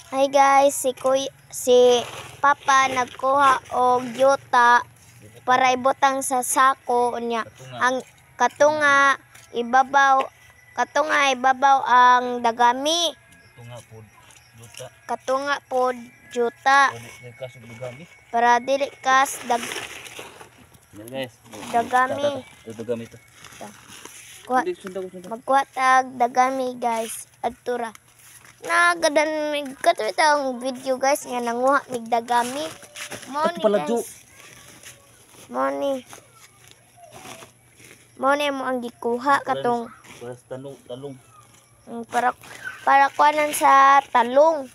Hi guys, si Papa nagkuha og yuta para ibutang sa sako niya. Ang katunga ibabaw ang dagami. Katunga pod yuta. Para dili kas dagami. Dagami to. Magkuha tag dagami guys. Adtura. Nagadan mig katong video guys nga nanguha mig dagami. Money guys. Money mo ang gikuha katong Talong. para kuanan sa talong.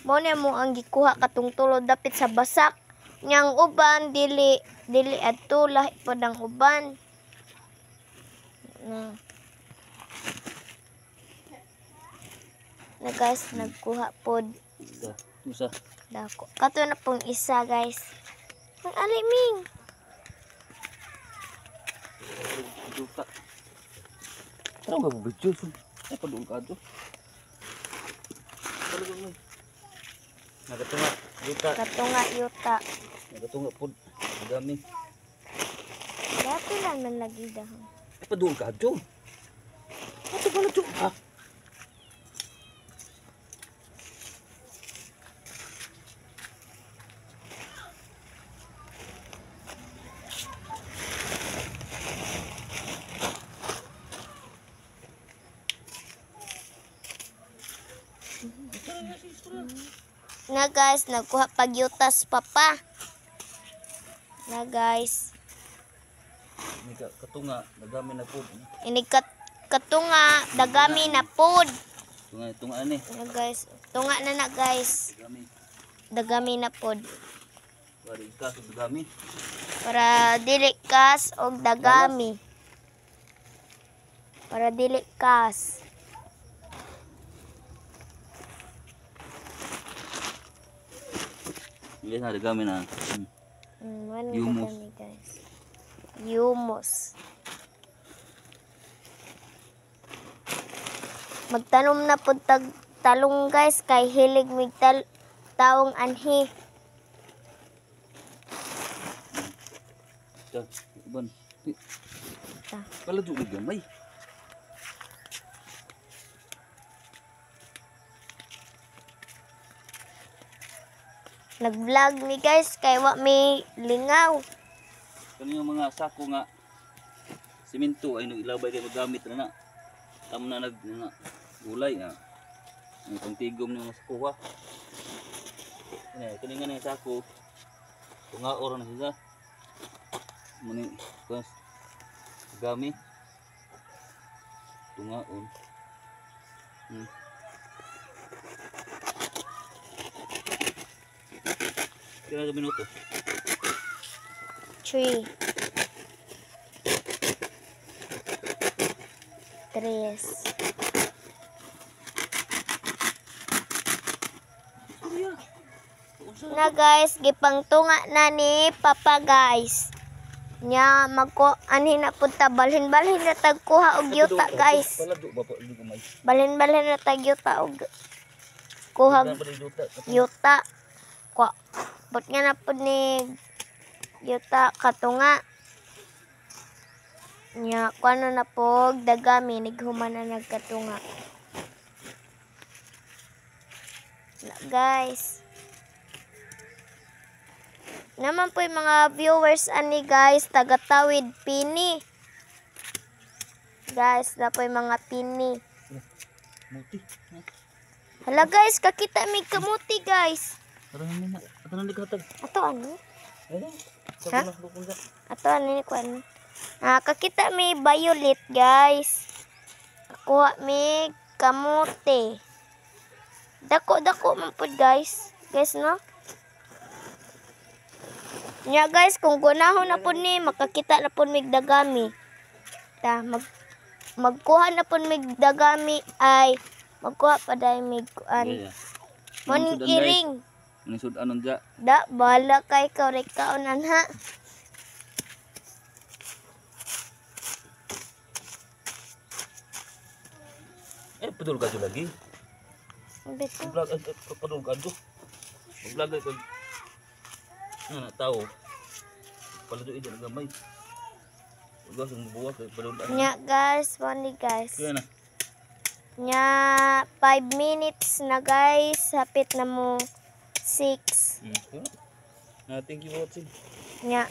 Money mo ang gikuha katong tulod dapit sa basak. Nyang uban dili adto lahi pod ang uban. Na guys, nagkuha pod Usa. dako. Kato na pong isa guys. Ang aliming. Duka. Tara ba video? Ay padung ka to. Nagatunga duka. Katunga yuta. Nagatunga pod. Dagami. Dati lang man lagi dahon. Ay padung ka to. Ato pala to. Ha? Na guys, nagkuha pag yutas Papa. Na guys. Katunga dagami na pod. Ini katunga dagami na pod. Tunga ani. Na guys, tunga na guys. Dagami. Dagami na pod. Bari ka sa dagami. Para dili kas og dagami. Para dili kas. Yes na dagami na. Humus. Dagami guys. Humus. Magtanom na pod tag talong guys kay hilig mig taong anhi. Ta, ban. Ta. Kala jud gamay. Nag-vlog mi guys kay wa mi lingaw. Kani yung mga sako nga simento ay ilabay kay magamit na. Tamo na nga gulay nga. Ang pangtigom ng mga sako ha. Kani nga ng sako. Tunga oras na siya. Muni kas gami. Tungaon. Kira ka minuto? 3 3 na guys, gipangtunga na ni Papa guys. Nya anhin na pud ta balhin na tagkuha og yuta guys. Balhin na tag yuta og kuha yuta. Kwa bot nga na pud ni yuta katunga. Nya kuano na pog dagami nighuman na nagkatunga. Na guys. Naman po yung mga viewers ani guys, taga-Tawid Pini. Guys, na po yung mga pini. Muti. Hala guys, kakita may kamuti guys. Ato na dikatag. Ato ano? Ha? Ato ano ni kuan? Kakita may violet guys. Kuha may kamuti. Dako man po guys. Guys no? Nya guys, kung gunahon na po ni, makakita na po mig dagami. Ta, magkuha na po mig dagami ay magkuha pa dahil mig kuan. Morning iring. Manisud anon dya. Da, bala kay korek kaonan ha. Eh, betul ka lagi. Bito. Vlog ay padung kadto. Vlog ay pag na tao. Palado ito ng gamay. Ugas ang buwas ay padung. Nya guys, wani guys. Kaya na. Nya 5 minutes na guys. Hapit na mo 6. Thank you for watching. Nya.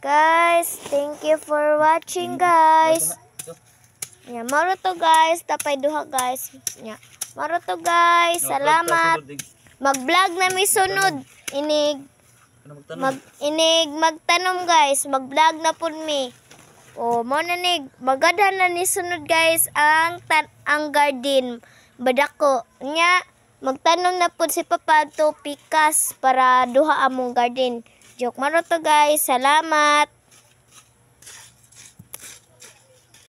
Guys, thank you for watching guys. Nya, maro to guys. Tapay duha guys. Nya. Maro to guys. Salamat. Mag-vlog na mi sunod. Inig magtanom guys. Mag-vlog na pud mi. O mo na nig magadhan na ni sunod guys ang garden badako. Nya magtanom na pud si Papa to pikas para duha among garden. Joke maro to guys. Salamat.